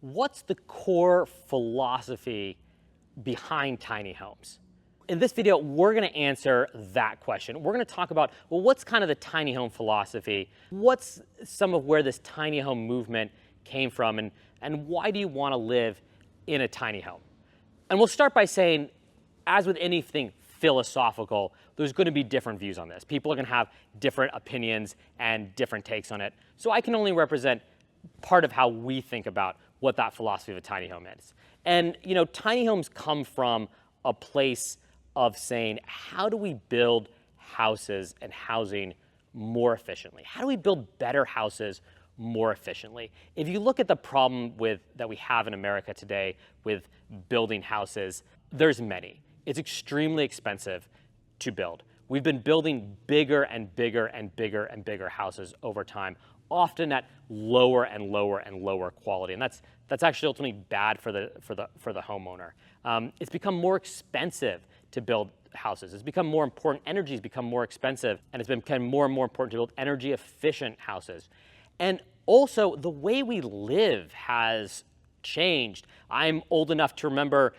what's the core philosophy behind tiny homes? In this video, we're going to answer that question. We're going to talk about, well, what's kind of the tiny home philosophy? What's some of where this tiny home movement came from, and why do you want to live in a tiny home? And we'll start by saying, as with anything philosophical, there's going to be different views on this. People are going to have different opinions and different takes on it. So I can only represent part of how we think about what that philosophy of a tiny home is. And, you know, tiny homes come from a place of saying, how do we build houses and housing more efficiently? How do we build better houses more efficiently? If you look at the problem that we have in America today with building houses, there's many. It's extremely expensive to build. We've been building bigger and bigger and bigger and bigger houses over time, often at lower and lower and lower quality, and that's actually ultimately bad for the homeowner. It's become more expensive to build houses. It's become more important. Energy's become more expensive, and it's become more and more important to build energy efficient houses. And also, the way we live has changed. I'm old enough to remember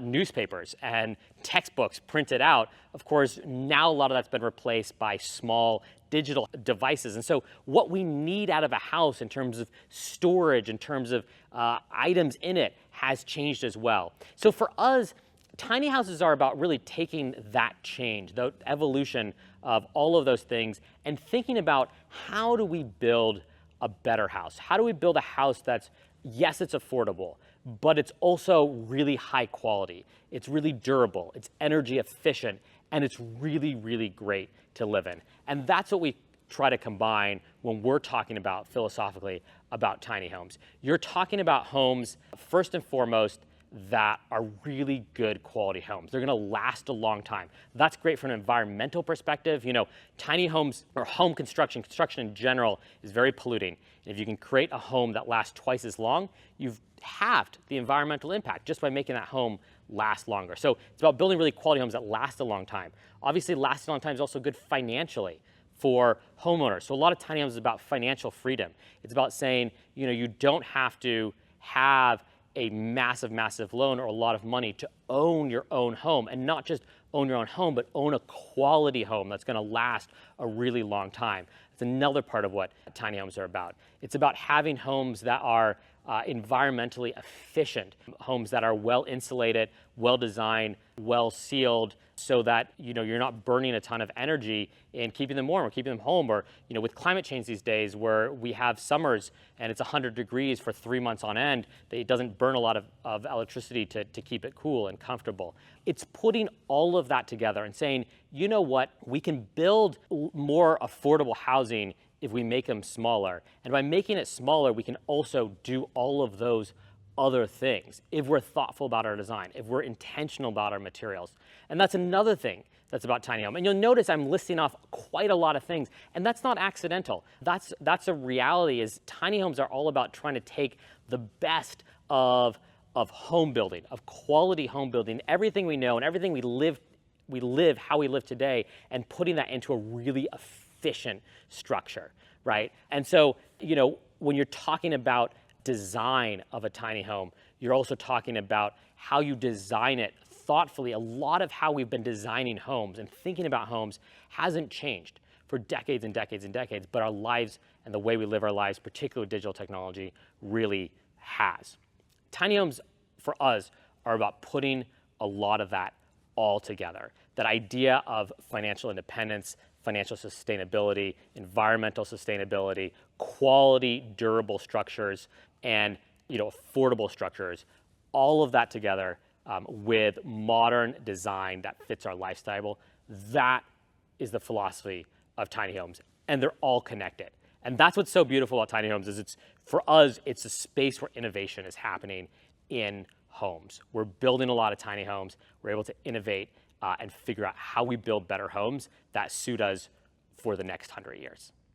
newspapers and textbooks printed out. Of course, now a lot of that's been replaced by small digital devices. And so what we need out of a house in terms of storage, in terms of items in it, has changed as well. So for us, tiny houses are about really taking that change, the evolution of all of those things, and thinking about, how do we build a better house? How do we build a house that's, yes, it's affordable, but it's also really high quality. It's really durable, it's energy efficient, and it's really, really great to live in. And that's what we try to combine when we're talking about philosophically about tiny homes. You're talking about homes, first and foremost, that are really good quality homes. They're gonna last a long time. That's great from an environmental perspective. You know, tiny homes or home construction in general is very polluting. And if you can create a home that lasts twice as long, you've halved the environmental impact just by making that home last longer. So it's about building really quality homes that last a long time. Obviously, lasting a long time is also good financially for homeowners. So a lot of tiny homes is about financial freedom. It's about saying, you know, you don't have to have a massive, massive loan or a lot of money to own your own home, and not just own your own home, but own a quality home that's gonna last a really long time. It's another part of what tiny homes are about. It's about having homes that are environmentally efficient, homes that are well insulated, well designed, well sealed, so that, you know, you're not burning a ton of energy in keeping them warm or keeping them home. Or, you know, with climate change these days, where we have summers and it's 100 degrees for 3 months on end, that it doesn't burn a lot of electricity to keep it cool and comfortable. It's putting all of that together and saying, you know what, we can build more affordable housing if we make them smaller. And by making it smaller, we can also do all of those other things if we're thoughtful about our design, if we're intentional about our materials. And that's another thing that's about tiny home. And you'll notice I'm listing off quite a lot of things, and that's not accidental. That's a reality, is tiny homes are all about trying to take the best of home building, of quality home building, everything we know and everything we live how we live today, and putting that into a really efficient structure, right? And so, you know, when you're talking about design of a tiny home, you're also talking about how you design it thoughtfully. A lot of how we've been designing homes and thinking about homes hasn't changed for decades and decades and decades, but our lives and the way we live our lives, particularly with digital technology, really has. Tiny homes for us are about putting a lot of that all together. That idea of financial independence, financial sustainability, environmental sustainability, quality, durable structures, and, you know, affordable structures, all of that together with modern design that fits our lifestyle. That is the philosophy of tiny homes, and they're all connected. And that's what's so beautiful about tiny homes, is it's, for us, it's a space where innovation is happening in homes. We're building a lot of tiny homes. We're able to innovate and figure out how we build better homes that suit us for the next 100 years.